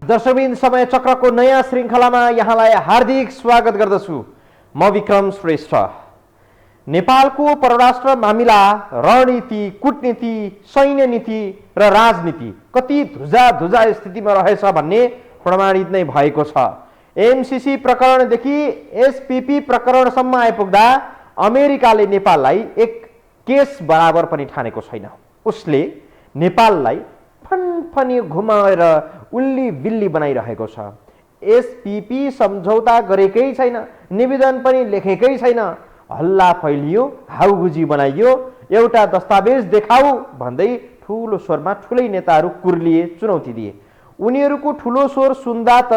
दर्शकबिन समय चक्रको नयाँ श्रृङ्खलामा यहाँलाई हार्दिक स्वागत गर्दछु। म विक्रम श्रेष्ठ। नेपालको परराष्ट्र मामिला, रणनीति, कूटनीति, सैन्य नीति र राजनीति कति धुजा स्थितिमा रहेछ भन्ने प्रमाणित नै भएको छ। एमसीसी प्रकरणदेखि एसपीपी प्रकरणसम्म आइपुग्दा अमेरिकाले नेपाललाई एक केस बराबर पनि ठानेको छैन। उसले नेपाललाई फनफनी घुमाएर उल्ली बिल्ली बनाइरहेको छ। एसपीपी सम्झौता गरेकै छैन, निवेदन पनि लेखेकै छैन। हल्ला फैलियो, हाउगुजी बनाइयो, एउटा दस्तावेज देखाऊ भन्दै ठुलो स्वरमा ठुलै नेताहरू कुर्लिए, चुनौती दिए। उनीहरूको ठुलो स्वर सुन्दा त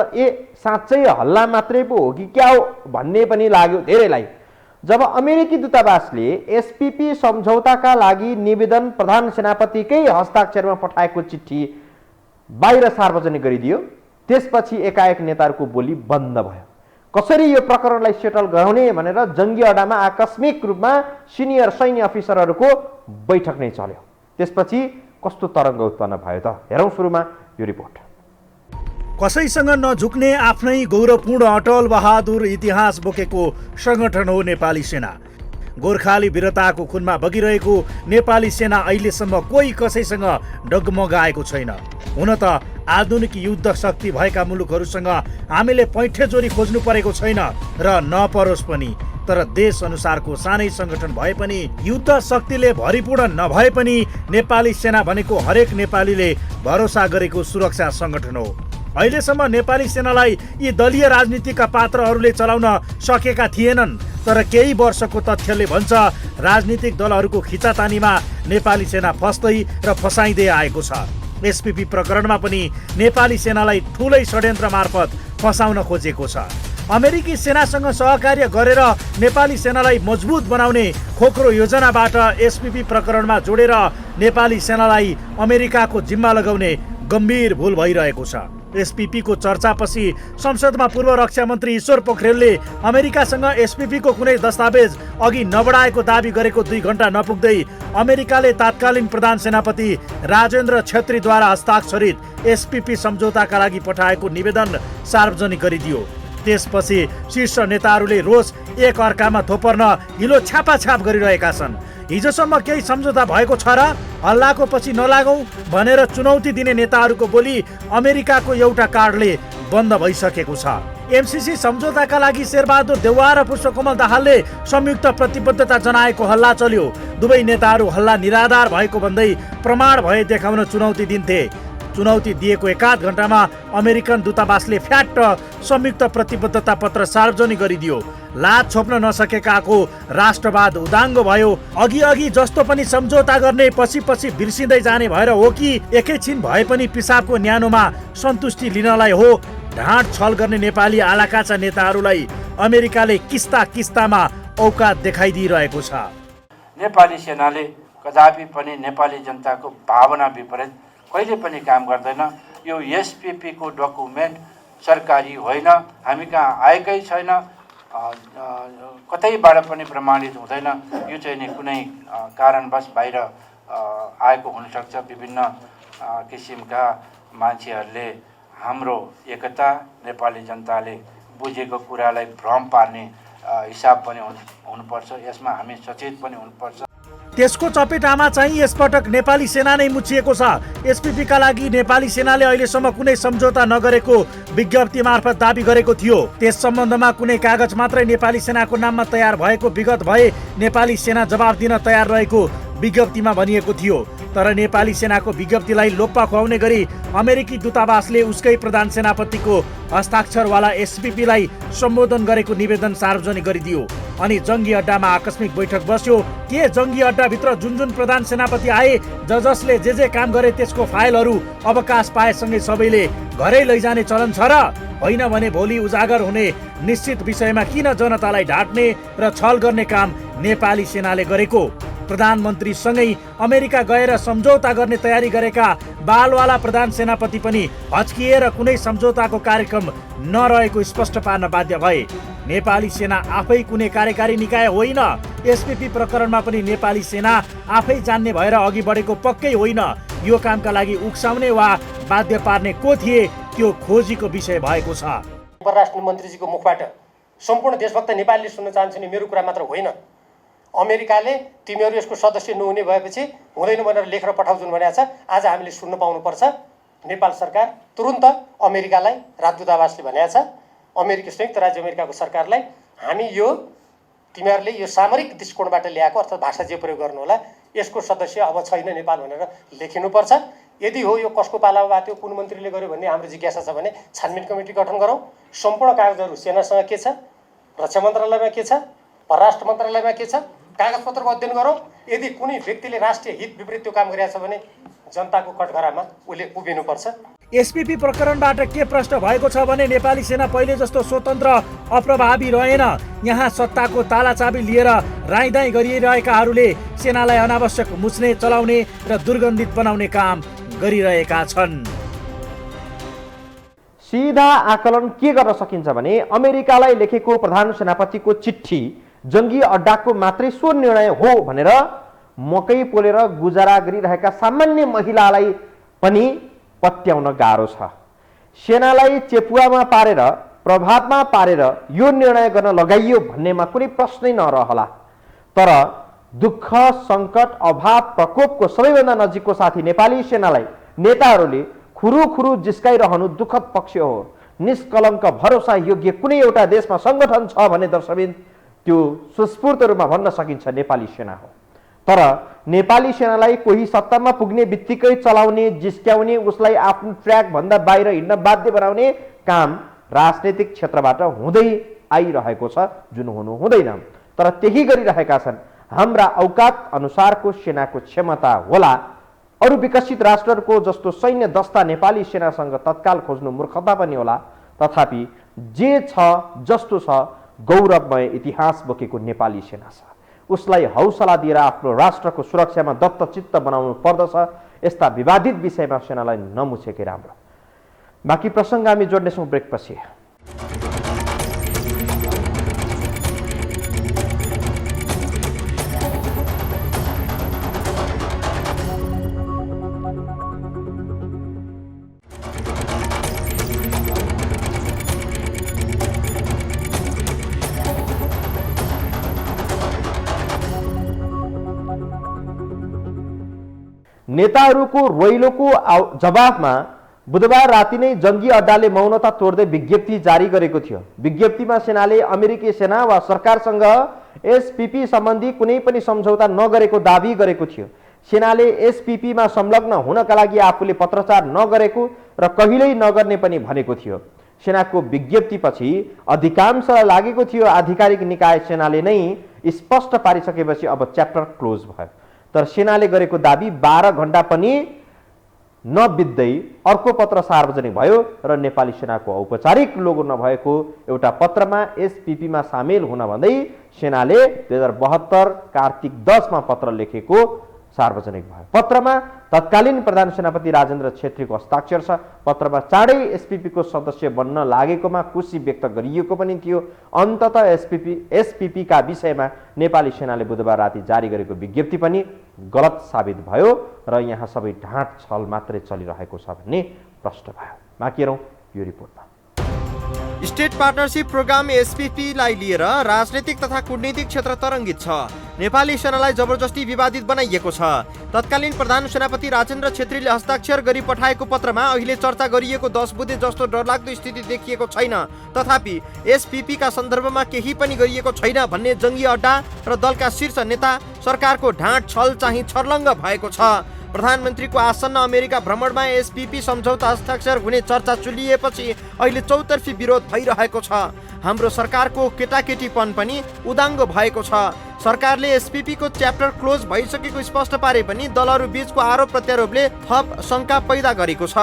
साँच्चै हल्ला मात्रै पो हो कि क्या हो भन्ने पनि लाग्यो धेरैलाई। जब अमेरिकी दूतावासले एसपीपी सम्झौताका लागि निवेदन प्रधान सेनापतिकै हस्ताक्षरमा पठाएको चिठी बाहिर सार्वजनिक गरिदियो, त्यसपछि एकाएक नेताहरूको बोली बन्द भयो। कसरी यो प्रकरणलाई सेटल गराउने भनेर जङ्गी अड्डामा आकस्मिक रूपमा सिनियर सैन्य अफिसरहरूको बैठक नै चल्यो। त्यसपछि कस्तो तरङ्ग उत्पन्न भयो त? हेरौँ सुरुमा यो रिपोर्ट। कसैसँग नझुक्ने आफ्नै गौरवपूर्ण अटल बहादुर इतिहास बोकेको संगठन हो नेपाली सेना। गोर्खाली वीरताको खुनमा बगिरहेको नेपाली सेना अहिलेसम्म कोही कसैसँग डगमगाएको छैन। हुन त आधुनिक युद्ध शक्ति भएका मुलुकहरूसँग हामीले पैठेचोरी खोज्नु परेको छैन र नपरोस् पनि। तर देश अनुसारको सानै संगठन भए पनि, युद्ध शक्तिले भरिपूर्ण नभए पनि नेपाली सेना भनेको हरेक नेपालीले भरोसा गरेको सुरक्षा संगठन हो। अहिलेसम्म नेपाली सेनालाई यी दलीय राजनीतिका पात्रहरूले चलाउन सकेका थिएनन्। तर केही वर्षको तथ्यले भन्छ राजनीतिक दलहरूको खिचातानीमा नेपाली सेना फस्दै र फसाइँदै आएको छ। एसपीपी प्रकरणमा पनि नेपाली सेनालाई ठुलै षड्यन्त्र मार्फत फसाउन खोजेको छ। अमेरिकी सेनासँग सहकार्य गरेर नेपाली सेनालाई मजबुत बनाउने खोक्रो योजनाबाट एसपीपी प्रकरणमा जोडेर नेपाली सेनालाई अमेरिकाको जिम्मा लगाउने गम्भीर भूल भइरहेको छ। एसपीपी को चर्चापछि संसदमा पूर्व रक्षा मन्त्री ईश्वर पोखरेलले अमेरिकासँग एसपीपी को कुनै दस्तावेज अघि नबढाएको दावी गरेको 2 घण्टा नपुग्दै अमेरिकाले तात्कालीन प्रधान सेनापति राजेन्द्र छेत्रीद्वारा हस्ताक्षरित एसपीपी सम्झौताका लागि पठाएको निवेदन सार्वजनिक गरिदियो। त्यसपछि शीर्ष नेताहरूले रोष एक अर्कामा थोपर्न हिलो छापाछाप गरिरहेका छन्। हिजोसम्म केही सम्झौता भएको छ र हल्लाको पछि नलागौं भनेर चुनौती दिने नेताहरूको बोली अमेरिकाको एउटा कार्डले बन्द भइसकेको छ। एमसीसी सम्झौताका लागि शेरबहादुर देउवा र पुष्पकमल दाहालले संयुक्त प्रतिबद्धता जनाएको हल्ला चल्यो। दुवै नेताहरू हल्ला निराधार भएको भन्दै प्रमाण भए देखाउन चुनौती दिन्थे। चुनौती दिएको 1 घण्टामा अमेरिकन दूतावासले फ्याट्ट संयुक्त प्रतिबद्धता पत्र सार्वजनिक गरिदियो। लात छोप्न नसकेकाको राष्ट्रवाद उदाङ्गो भयो। अघि जस्तो पनि सम्झौता गर्ने पछि बिर्सिँदै जाने भएर हो कि एकैछिन भए पनि पिसाबको न्यानोमा सन्तुष्टि लिनलाई हो ढाँट छल गर्ने नेपाली आलाकाचा नेताहरूलाई अमेरिकाले किस्तामा औकात देखाइदिइरहेको छ। नेपाली सेनाले कदापि पनि नेपाली जनताको भावना विपरीत कहिले पनि काम गर्दैन। यो एसपीपी को डकुमेन्ट सरकारी होइन, हामी कहाँ आएकै छैन, कतैबाट पनि प्रमाणित हुँदैन। यो चाहिँ नि कुनै कारणवश बाहिर आएको हुनसक्छ। विभिन्न किसिमका मान्छेहरूले हाम्रो एकता, नेपाली जनताले बुझेको कुरालाई भ्रम पार्ने हिसाब पनि हुनुपर्छ। यसमा हामी सचेत पनि हुनुपर्छ। त्यसको चपेटामा चाहिँ यसपटक नेपाली सेना नै मुछिएको छ। एसपीपी का लागि नेपाली सेनाले अहिलेसम्म कुनै सम्झौता नगरेको विज्ञप्ति मार्फत दावी गरेको थियो। त्यस सम्बन्धमा कुनै कागज मात्रै नेपाली सेनाको नाममा तयार भएको विगत भए नेपाली सेना जवाफ दिन तयार रहेको विज्ञप्तिमा भनिएको थियो। तर नेपाली सेनाको विज्ञप्तिलाई लोप्पा खुवाउने गरी अमेरिकी दूतावासले उसकै प्रधान सेनापतिको हस्ताक्षरवाला एसपीपीलाई सम्बोधन गरेको निवेदन सार्वजनिक गरिदियो। अनि जङ्गी अड्डामा आकस्मिक बैठक बस्यो। के जङ्गी अड्डाभित्र जुन प्रधान सेनापति आए, जसले जे काम गरे त्यसको फाइलहरू अवकाश पाएसँगै सबैले घरै लैजाने चलन छ र? होइन भने भोलि उजागर हुने निश्चित विषयमा किन जनतालाई ढाट्ने र छल गर्ने काम नेपाली सेनाले गरेको? प्रधानमन्त्रीसँगै अमेरिका गएर सम्झौता गर्ने तयारी गरेका बालवाला प्रधान सेनापति पनि हच्किएर कुनै सम्झौताको कार्यक्रम नरहेको स्पष्ट पार्न बाध्य भए। नेपाली सेना आफै कुनै कार्यकारी निकाय होइन। एसपीपी प्रकरणमा पनि नेपाली सेना आफै जान्ने भएर अघि बढेको पक्कै होइन। यो कामका लागि उक्साउने वा बाध्य पार्ने को थिए त्यो खोजीको विषय भएको छ। परराष्ट्र मन्त्रीजीको मुखबाट सम्पूर्ण देशभक्त नेपालीले सुन्न चाहन्छ नि मेरो कुरा मात्र होइन, अमेरिकाले तिमीहरू यसको सदस्य नहुने भएपछि हुँदैन भनेर लेखेर पठाउँछन् भनेको छ। आज हामीले सुन्न पाउनुपर्छ। नेपाल सरकार तुरुन्त अमेरिकालाई राजदूतावासले भनेको छ, संयुक्त राज्य अमेरिकाको सरकारलाई हामी यो तिमीहरूले यो सामरिक दृष्टिकोणबाट ल्याएको अर्थात् भाषा जे प्रयोग गर्नु होला यसको सदस्य अब छैन नेपाल भनेर लेखिनुपर्छ। यदि हो यो कसको पालामा बाट्यो, कुन मन्त्रीले गर्यो भन्ने हाम्रो जिज्ञासा छ भने छानबिन कमिटी गठन गरौँ। सम्पूर्ण कागजहरू सेनासँग के छ, रक्षा मन्त्रालयमा के छ, परराष्ट्र मन्त्रालयमा के छ, कागजपत्रको अध्ययन गरौँ। यदि कुनै व्यक्तिले राष्ट्रिय हित विपरीत त्यो काम गरिरहेछ भने जनताको कठघरामा उसले उभिनुपर्छ। एसपीपी प्रकरणबाट के प्रश्न भएको छ भने नेपाली सेना पहिले जस्तो स्वतन्त्र अप्रभावी रहेन। यहाँ सत्ताको तालाचाबी लिएर राइदाइ गरिरहेकाहरूले सेनालाई अनावश्यक मुच्ने, चलाउने र दुर्गन्धित बनाउने काम गरिरहेका छन्। सिधा आकलन के गर्न सकिन्छ भने अमेरिकालाई लेखेको प्रधान सेनापतिको चिठी जङ्गी अड्डाको मात्रै सो निर्णय हो भनेर मकै पोलेर गुजारा गरिरहेका सामान्य महिलालाई पनि पत्याउन गाह्रो छ। सेनालाई चेपुवामा पारेर, प्रभावमा पारेर यो निर्णय गर्न लगाइयो भन्नेमा कुनै प्रश्नै नरहला। तर दुःख, सङ्कट, अभाव, प्रकोपको सबैभन्दा नजिकको साथी नेपाली सेनालाई नेताहरूले खुरुखुरु जिस्काइरहनु दुःखद पक्ष हो। निष्कलङ्क, भरोसा योग्य कुनै एउटा देशमा सङ्गठन छ भने दर्शबिन त्यो सुस्फूर्त रूपमा भन्न सकिन्छ नेपाली सेना हो। तर नेपाली सेनालाई कोही सत्तामा पुग्ने बित्तिकै चलाउने, जिस्क्याउने, उसलाई आफ्नो ट्र्याक भन्दा बाहिर हिँड्न बाध्य बनाउने काम राजनैतिक क्षेत्रबाट हुँदै आइरहेको छ, जुन हुनु हुँदैन। तर त्यही गरिरहेका छन्। हाम्रा औकात अनुसारको सेनाको क्षमता होला। अरू विकसित राष्ट्रहरूको जस्तो सैन्य दस्ता नेपाली सेनासँग तत्काल खोज्नु मूर्खता पनि होला। तथापि जे छ जस्तो छ गौरवमय इतिहास बोकेको नेपाली सेना छ। उसलाई हौसला दिएर आफ्नो राष्ट्रको सुरक्षामा दत्तचित्त बनाउनु पर्दछ। यस्ता विवादित विषयमा सेनालाई नमुछेकै राम्रो। बाँकी प्रसङ्ग हामी जोड्नेछौँ ब्रेकपछि। नेताहरूको रोइलोको जवाफमा बुधबार राति नै जङ्गी अड्डाले मौनता तोड्दै विज्ञप्ति जारी गरेको थियो। विज्ञप्तिमा सेनाले अमेरिकी सेना वा सरकारसँग एसपीपी सम्बन्धी कुनै पनि सम्झौता नगरेको दावी गरेको थियो। सेनाले एसपीपीमा संलग्न हुनका लागि आफूले पत्रचार नगरेको र कहिल्यै नगर्ने पनि भनेको थियो। सेनाको विज्ञप्तिपछि अधिकांशलाई लागेको थियो आधिकारिक निकाय सेनाले नै स्पष्ट पारिसकेपछि अब च्याप्टर क्लोज भयो। तर सेनाले गरेको दावी 12 घण्टा पनि नबित्दै अर्को पत्र सार्वजनिक भयो र नेपाली सेनाको औपचारिक लोगो नभएको एउटा पत्रमा एसपीपीमा सामेल हुन भन्दै सेनाले 2072 कार्तिक 10 मा पत्र लेखेको सार्वजनिक भयो। पत्रमा तत्कालीन प्रधान सेनापति राजेन्द्र छेत्रीको हस्ताक्षर छ। पत्रमा चाँडै एसपीपीको सदस्य बन्न लागेकोमा खुसी व्यक्त गरिएको पनि थियो। अन्ततः एसपीपीका विषयमा नेपाली सेनाले बुधबार राति जारी गरेको विज्ञप्ति पनि गलत साबित भयो र यहाँ सबै ढाँट छल मात्रै चलिरहेको छ भन्ने प्रश्न भयो। बाँकी हेरौँ यो रिपोर्टमा। स्टेट पार्टनरशिप प्रोग्राम एसपीपीलाई लिएर राजनीतिक तथा कूटनीतिक क्षेत्र तरङ्गित छ। नेपाली सेनालाई जबरजस्ती विवादित बनाइएको छ। तत्कालीन प्रधान सेनापति राजेन्द्र छेत्रीले हस्ताक्षर गरी पठाएको पत्रमा अहिले चर्चा गरिएको 10 बुँदे जस्तो डरलाग्दो स्थिति देखिएको छैन। तथापि एसपीपीका सन्दर्भमा केही पनि गरिएको छैन भन्ने जङ्गी अड्डा र दलका शीर्ष नेता सरकारको ढाँट छल चाहिँ छर्लङ्ग भएको छ। प्रधानमन्त्रीको आसन्न अमेरिका भ्रमणमा एसपीपी सम्झौता हस्ताक्षर हुने चर्चा चुलिएपछि अहिले चौतर्फी विरोध भइरहेको छ। हाम्रो सरकारको केटाकेटीपन पनि उदाङ्गो भएको छ। सरकारले एसपीपीको च्याप्टर क्लोज भइसकेको स्पष्ट पारे पनि दलहरू बीचको आरोप प्रत्यारोपले थप शङ्का पैदा गरेको छ।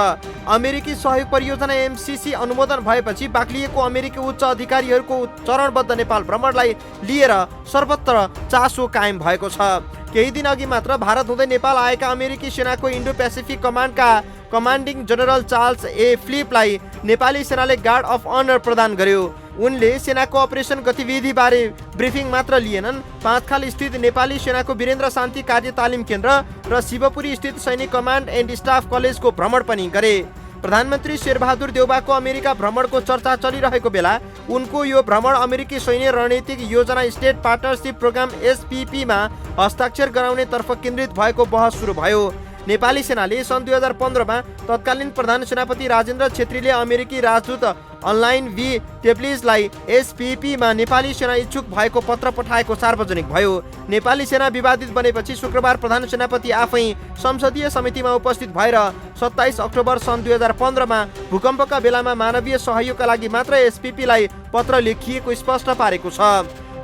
अमेरिकी सहयोग परियोजना एमसीसी अनुमोदन भएपछि बाक्लिएको अमेरिकी उच्च अधिकारीहरूको चरणबद्ध नेपाल भ्रमणलाई लिएर सर्वत्र चासो कायम भएको छ। केही दिन अघि मात्र भारत हुँदै नेपाल आएका अमेरिकी सेनाको इन्डो पेसिफिक कमान्डका कमान्डिङ जनरल चार्ल्स ए फ्लिपलाई नेपाली सेनाले गार्ड अफ अनर प्रदान गर्यो। उनले सेनाको अपरेसन गतिविधिबारे ब्रिफिङ मात्र लिएनन्, पाँचखाल स्थित नेपाली सेनाको वीरेन्द्र शान्ति कार्य तालिम केन्द्र र शिवपुरी स्थित सैनिक कमान्ड एन्ड स्टाफ कलेजको भ्रमण पनि गरे। प्रधानमन्त्री शेरबहादुर देउबाको अमेरिका भ्रमणको चर्चा चलिरहेको बेला उनको यो भ्रमण अमेरिकी सैन्य रणनीतिक योजना स्टेट पार्टनरसिप प्रोग्राम SPP मा हस्ताक्षर गराउने तर्फ केन्द्रित भएको बहस सुरु भयो। नेपाली सेनाले सन् 2015 मा तत्कालीन प्रधान सेनापति राजेन्द्र छेत्रीले अमेरिकी राजदूत अनलाइन V टेप्लिजलाई SPP मा नेपाली सेना इच्छुक भएको पत्र पठाएको सार्वजनिक भयो। नेपाली सेना विवादित बनेपछि शुक्रबार प्रधान सेनापति आफै संसदीय समितिमा उपस्थित भएर 27 अक्टोबर सन् 2015 मा भूकम्पका बेलामा मानवीय सहयोगका लागि मात्र SPP लाई पत्र लेखिएको स्पष्ट पारेको छ।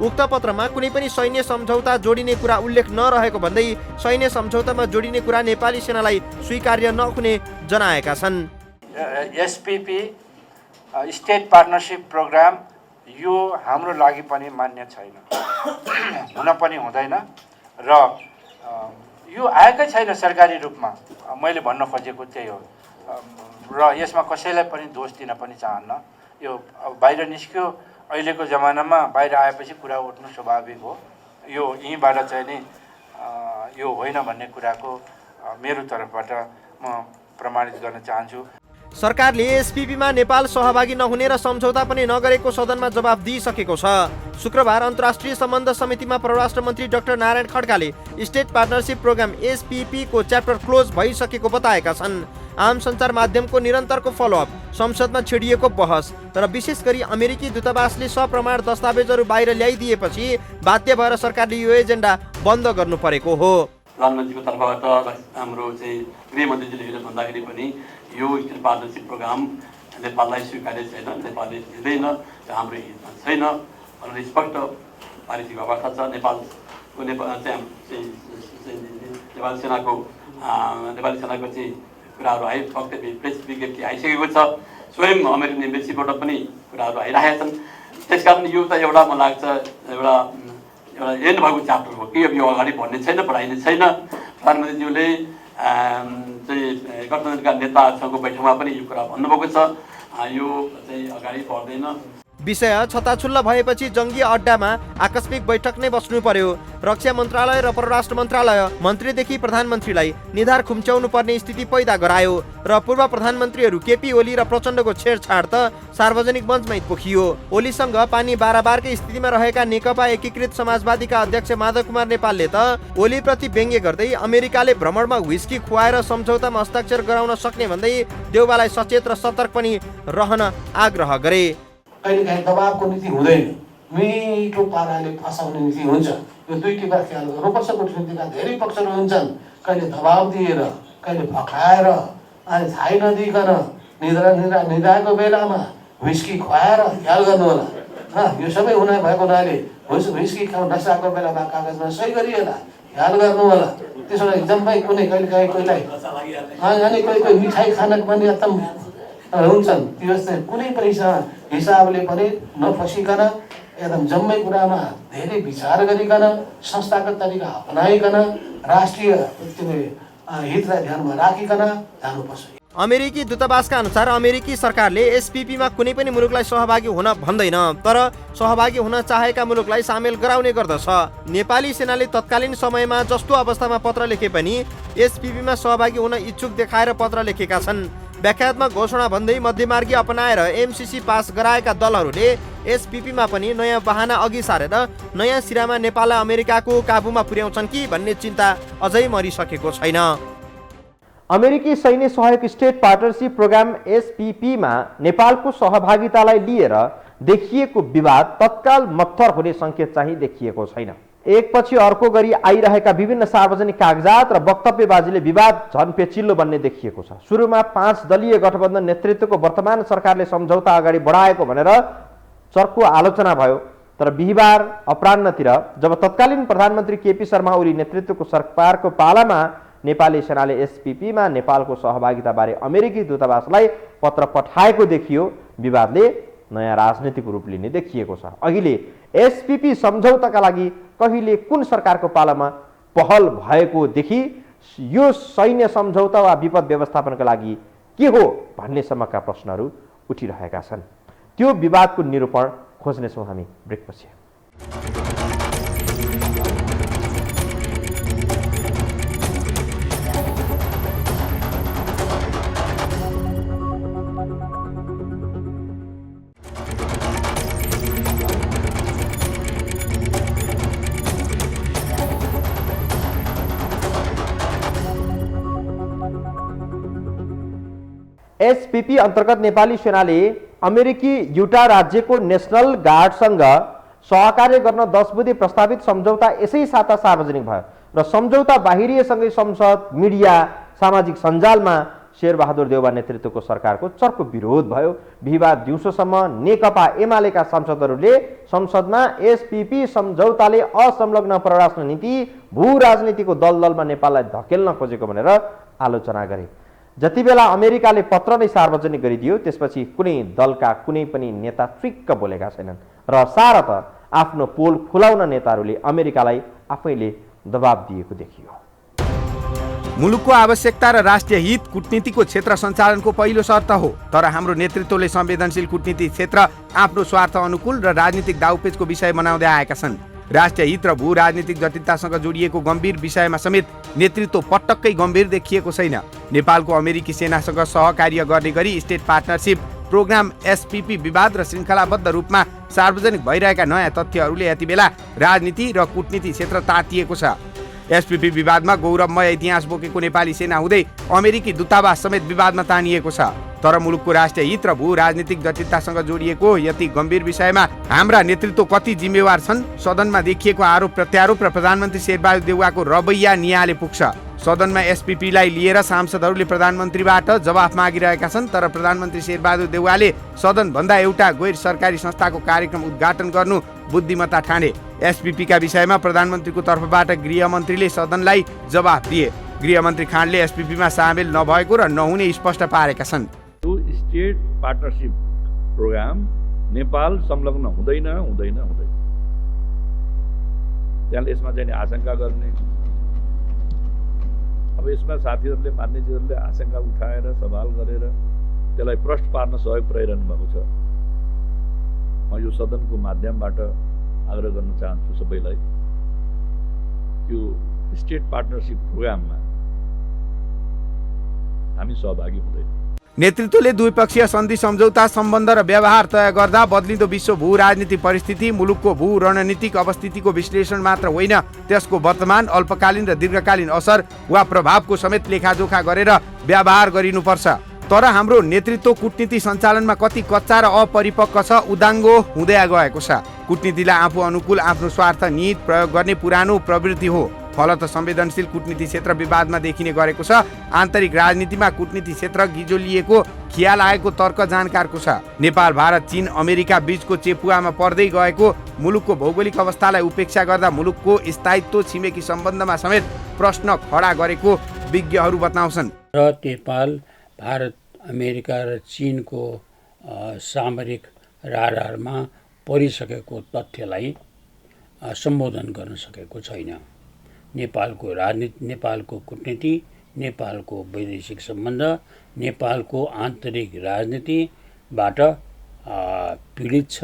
उक्त पत्रमा कुनै पनि सैन्य सम्झौता जोडिने कुरा उल्लेख नरहेको भन्दै सैन्य सम्झौतामा जोडिने कुरा नेपाली सेनालाई स्वीकार्य नहुने जनाएका छन्। SPP स्टेट पार्टनरसिप प्रोग्राम यो हाम्रो लागि पनि मान्य छैन, हुन पनि हुँदैन र यो आएकै छैन सरकारी रूपमा। मैले भन्न खोजेको त्यही हो र यसमा कसैलाई पनि दोष दिन पनि चाहन्न। यो बाहिर निस्क्यो, अहिलेको जमानामा बाहिर आएपछि कुरा उठ्नु स्वाभाविक हो। यो यहीँबाट चाहिँ नि यो होइन भन्ने कुराको मेरो तर्फबाट म प्रमाणित गर्न चाहन्छु। सरकारले SPP मा नेपाल सहभागी नहुने र सम्झौता पनि नगरेको सदनमा जवाफ दिइसकेको छ। शुक्रबार अन्तर्राष्ट्रिय सम्बन्ध समितिमा परराष्ट्र मन्त्री डाक्टर नारायण खड्काले स्टेट पार्टनरसिप प्रोग्राम SPP को च्याप्टर क्लोज भइसकेको बताएका छन्। आम सञ्चार माध्यमको निरन्तरको फलोअप, संसदमा छेडिएको बहस तर विशेष गरी अमेरिकी दूतावासले सप्रमाण दस्तावेजहरू बाहिर ल्याइदिएपछि बाध्य भएर सरकारले यो एजेन्डा बन्द गर्नु परेको हो। प्रधानमन्त्रीको तर्फबाट हाम्रो चाहिँ गृहमन्त्रीजीले हिजो भन्दाखेरि पनि यो स्टेट पार्टनरसिप प्रोग्राम नेपाललाई स्वीकार्य छैन, नेपालले लिँदैन, हाम्रो हितमा छैन भनेर स्पष्ट पारित अवस्था छ। नेपाली सेनाको चाहिँ कुराहरू आइ फक्त प्रेस विज्ञप्ति आइसकेको छ। स्वयं अमेरिकन एम्बेसीबाट पनि कुराहरू आइरहेका छन्। त्यसकारण यो त एउटा मलाई लाग्छ एउटा एन्ड भएको च्याप्टर हो कि अब यो अगाडि बढ्ने छैन, बढाइने छैन। प्रधानमन्त्रीज्यूले चाहिँ गठबन्धनका नेताहरूको बैठकमा पनि यो कुरा भन्नुभएको छ, यो चाहिँ अगाडि बढ्दैन। विषय छताछुल्ल भएपछि जङ्गी अड्डामा आकस्मिक बैठक नै बस्नु पर्यो। रक्षा मन्त्रालय र परराष्ट्र मन्त्रालय मन्त्रीदेखि प्रधानमन्त्रीलाई निधार खुम्च्याउनु पर्ने स्थिति पैदा गरायो र पूर्व प्रधानमन्त्रीहरू केपी ओली र प्रचण्डको छेडछाड त सार्वजनिक मञ्चमै पोखियो। ओलीसँग पानी बाराबारकै स्थितिमा रहेका नेकपा एकीकृत समाजवादीका अध्यक्ष माधव कुमार नेपालले त ओलीप्रति व्यङ्ग्य गर्दै अमेरिकाले भ्रमणमा व्हिस्की खुवाएर सम्झौतामा हस्ताक्षर गराउन सक्ने भन्दै देउबालाई सचेत र सतर्क पनि रहन आग्रह गरे। कहिलेकाहीँ दबावको नीति हुँदैन, मिठो पाराले फसाउने नीति हुन्छ। यो दुईटी बार ख्याल गर्नुपर्छ। कूटनीतिका धेरै पक्षहरू हुन्छन्, कहिले दबाव दिएर, कहिले भखाएर, अनि थाहै नदिइकन निदाएको बेलामा व्हिस्की खुवाएर ख्याल गर्नु होला। यो सबै हुन भएको हुनाले व्हिस्की नसाको बेलामा कागजमा सही गरिएला ख्याल गर्नु होला। त्यसो भए जम्मै कुनै कहिलेकाहीँ कोहीलाई अनि कोही मिठाई खानको पनि एकदम हुन्छन्। त्यो चाहिँ कुनै पनि हिसाबले पनि नफसिकन एकदम जम्मै कुरामा धेरै विचार गरिकन संस्थागत तरिका अपनाइकन राष्ट्रिय हितलाई ध्यानमा राखिकन जानुपर्छ। अमेरिकी दूतावासका अनुसार अमेरिकी सरकारले SPP मा कुनै पनि मुलुकलाई सहभागी हुन भन्दैन, तर सहभागी हुन चाहेका मुलुकलाई सामेल गराउने गर्दछ। नेपाली सेनाले तत्कालीन समयमा जस्तो अवस्थामा पत्र लेखे पनि SPP मा सहभागी हुन इच्छुक देखाएर पत्र लेखेका छन्। व्याख्यात्मक घोषणा भन्दै मध्यमार्गी अपनाएर MCC पास गराएका दलहरूले SPP मा पनि नयाँ बहाना अघि सारेर नयाँ सिरामा नेपाललाई अमेरिकाको काबुमा पुर्याउँछन् कि भन्ने चिन्ता अझै मरिसकेको छैन। अमेरिकी सैन्य सहयोग स्टेट पार्टनरसिप प्रोग्राम SPP मा नेपालको सहभागितालाई लिएर देखिएको विवाद तत्काल मत्थर हुने सङ्केत चाहिँ देखिएको छैन। एकपछि अर्को गरी आइरहेका विभिन्न सार्वजनिक कागजात र वक्तव्यबाजीले विवाद झन पेचिल्लो बन्ने देखिएको छ। सुरुमा 5 दलीय गठबन्धन नेतृत्वको वर्तमान सरकारले सम्झौता अगाडि बढाएको भनेर चर्को आलोचना भयो, तर बिहिबार अपराह्नतिर जब तत्कालीन प्रधानमन्त्री केपी शर्मा ओली नेतृत्वको सरकारको पालामा नेपाली सेनाले SPP मा नेपालको सहभागिताबारे अमेरिकी दूतावासलाई पत्र पठाएको देखियो, विवादले नयाँ राजनीतिक रूप लिने देखिएको छ। अहिले SPP सम्झौताका लागि कहिले कुन सरकारको पालामा पहल भएको देखि यो सैन्य सम्झौता वा विपद व्यवस्थापनका लागि के हो भन्ने सम्मका प्रश्नहरू उठिरहेका छन्। त्यो विवादको निरूपण खोज्नेछौँ हामी ब्रेकपछि। एसपीपी अन्तर्गत नेपाली सेनाले अमेरिकी युटा राज्यको नेसनल गार्डसँग सहकार्य गर्न 10 बुँदे प्रस्तावित सम्झौता यसै साता सार्वजनिक भयो र सम्झौता बाहिरिएसँगै संसद, मिडिया, सामाजिक सञ्जालमा शेरबहादुर देउवा नेतृत्वको सरकारको चर्को विरोध भयो। बिहिबार दिउँसोसम्म नेकपा एमालेका सांसदहरूले संसदमा एसपीपी सम्झौताले असंलग्न परराष्ट्र नीति, भू राजनीतिको दलदलमा नेपाललाई धकेल्न खोजेको भनेर आलोचना गरे। जति बेला अमेरिकाले पत्र नै सार्वजनिक गरिदियो त्यसपछि कुनै दलका कुनै पनि नेता ट्रिक्क बोलेका छैनन् र सारत आफ्नो पोल खुलाउन नेताहरूले अमेरिकालाई आफैले दबाब दिएको देखियो। मुलुकको आवश्यकता र राष्ट्रिय हित कूटनीतिको क्षेत्र सञ्चालनको पहिलो शर्त हो, तर हाम्रो नेतृत्वले संवेदनशील कूटनीति क्षेत्र आफ्नो स्वार्थ अनुकूल र राजनीतिक दाउपेचको विषय बनाउँदै आएका छन्। राष्ट्रिय हित र भू राजनीतिक जटिलतासँग जोडिएको गम्भीर विषयमा समेत नेतृत्व पटक्कै गम्भीर देखिएको छैन। नेपालको अमेरिकी सेनासँग सहकार्य गर्ने गरी स्टेट पार्टनरसिप प्रोग्राम एसपीपी विवाद र श्रृङ्खलाबद्ध रूपमा सार्वजनिक भइरहेका नयाँ तथ्यहरूले यति बेला राजनीति र कूटनीति क्षेत्र तातिएको छ। एसपीपी विवादमा गौरवमय इतिहास बोकेको नेपाली सेना हुँदै अमेरिकी दूतावास समेत विवादमा तानिएको छ। तर मुलुकको राष्ट्रिय हित र भू राजनीतिक जटिलतासँग जोडिएको यति गम्भीर विषयमा हाम्रा नेतृत्व कति जिम्मेवार छन्? सदनमा देखिएको आरोप प्रत्यारोप र प्रधानमन्त्री शेरबहादुर देउवाको रवैया नियाले पुग्छ। सदनमा एसपीपीलाई लिएर सांसदहरूले प्रधानमन्त्रीबाट जवाफ मागिरहेका छन्, तर प्रधानमन्त्री शेरबहादुर देउवाले सदनभन्दा एउटा गैर सरकारी संस्थाको कार्यक्रम उद्घाटन गर्नु बुद्धिमत्ता ठाने। एसपीपीका विषयमा प्रधानमन्त्रीको तर्फबाट गृहमन्त्रीले सदनलाई जवाफ दिए। गृहमन्त्री खाँडले एसपीपीमा सामेल नभएको र नहुने स्पष्ट पारेका छन्। स्टेट पार्टनरसिप प्रोग्राम नेपाल संलग्न हुँदैन हुँदैन हुँदैन त्यहाँले यसमा चाहिँ आशंका गर्ने, अब यसमा साथीहरूले मान्यजीहरूले आशंका उठाएर सवाल गरेर त्यसलाई प्रश्न पार्न सहयोग पुर्याइरहनु भएको छ। म यो सदनको माध्यमबाट आग्रह गर्न चाहन्छु सबैलाई, यो स्टेट पार्टनरसिप प्रोग्राममा हामी सहभागी हुँदैन। नेतृत्वले द्विपक्षीय सन्धि सम्झौता सम्बन्ध र व्यवहार तय गर्दा बदलिँदो विश्व भू राजनीतिक परिस्थिति, मुलुकको भू रणनीतिक अवस्थितिको विश्लेषण मात्र होइन, त्यसको वर्तमान, अल्पकालीन र दीर्घकालीन असर वा प्रभावको समेत लेखाजोखा गरेर व्यवहार गरिनुपर्छ। तर हाम्रो नेतृत्व कूटनीति सञ्चालनमा कति कच्चा र अपरिपक्व छ, उदाङ्गो हुँदै गएको छ। कूटनीतिलाई आफू अनुकूल आफ्नो स्वार्थ निहित प्रयोग गर्ने पुरानो प्रवृत्ति हो। फलत संवेदनशील कूटनीति क्षेत्र विवादमा देखिने गरेको छ। आन्तरिक राजनीतिमा कूटनीति क्षेत्र गिजोलिएको खियाल आएको तर्क जानकारको छ। नेपाल, भारत, चीन, अमेरिका बीचको चेपुवामा पर्दै गएको मुलुकको भौगोलिक अवस्थालाई उपेक्षा गर्दा मुलुकको स्थायित्व, छिमेकी सम्बन्धमा समेत प्रश्न खडा गरेको विज्ञहरू बताउँछन्। र नेपाल, भारत, अमेरिका र चीनको सामरिक राडारमा परिसकेको तथ्यलाई सम्बोधन गर्न सकेको छैन। नेपालको राजनीति, नेपालको कूटनीति, नेपालको वैदेशिक सम्बन्ध, नेपालको आन्तरिक राजनीतिबाट पीडित छ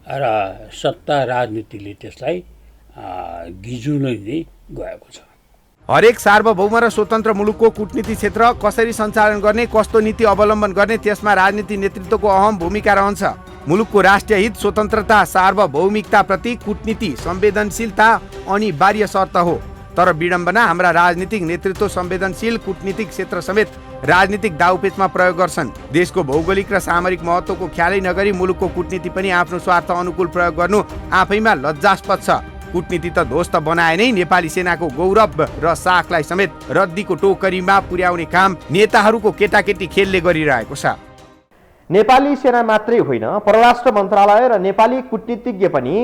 र सत्ता राजनीतिले त्यसलाई गिजुलै गएको छ। हरेक सार्वभौम र स्वतन्त्र मुलुकको कूटनीति क्षेत्र कसरी सञ्चालन गर्ने, कस्तो नीति अवलम्बन गर्ने, त्यसमा राजनीति नेतृत्वको अहम भूमिका रहन्छ। मुलुकको राष्ट्रिय हित, स्वतन्त्रता, सार्वभौमिकता प्रति कूटनीति संवेदनशीलता अनिवार्य शर्त हो। तर विडम्बना, हाम्रा राजनीतिक नेतृत्व संवेदनशील कूटनीतिक क्षेत्र समेत राजनीतिक दाउपेचमा प्रयोग गर्छन्। देशको भौगोलिक र सामरिक महत्त्वको ख्यालै नगरी मुलुकको कूटनीति पनि आफ्नो स्वार्थ अनुकूल प्रयोग गर्नु आफैमा लज्जास्पद छ। कूटनीति त ध्वस्त बनाए नै नेपाली सेनाको गौरव र साखलाई समेत रद्दीको टोकरीमा पुर्याउने काम नेताहरूको केटाकेटी खेलले गरिरहेको छ। नेपाली सेना मात्रै होइन, परराष्ट्र मन्त्रालय र नेपाली कूटनीतिज्ञ पनि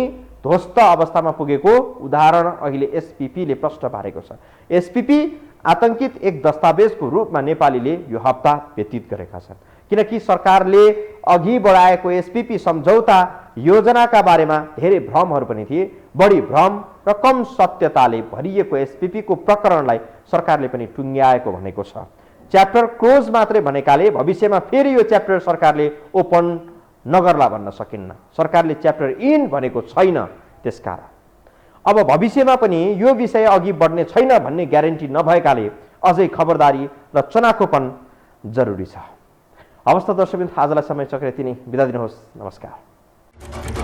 ध्वस्त अवस्थामा पुगेको उदाहरण अहिले एसपीपीले प्रश्न पारेको छ। एसपीपी आतंकित एक दस्तावेजको रूपमा नेपालीले यो हप्ता व्यतीत गरेका छन्, किनकि सरकारले अघि बढाएको एसपीपी सम्झौता योजनाका बारेमा धेरै भ्रमहरू पनि थिए। बढी भ्रम र कम सत्यताले भरिएको एसपीपीको प्रकरणलाई सरकारले पनि टुङ्ग्याएको भनेको छ। च्याप्टर क्लोज मात्रै भनेकाले भविष्यमा फेरि यो च्याप्टर सरकारले ओपन नगर्ला भन्न सकिन्न। सरकारले च्याप्टर इन भनेको छैन, त्यसकारण अब भविष्यमा पनि यो विषय अघि बढ्ने छैन भन्ने ग्यारेन्टी नभएकाले अझै खबरदारी र चनाखोपन जरुरी छ। अवस्था दर्शकबिन आजलाई समय चक्र यति नै, बिदा दिनुहोस्। नमस्कार।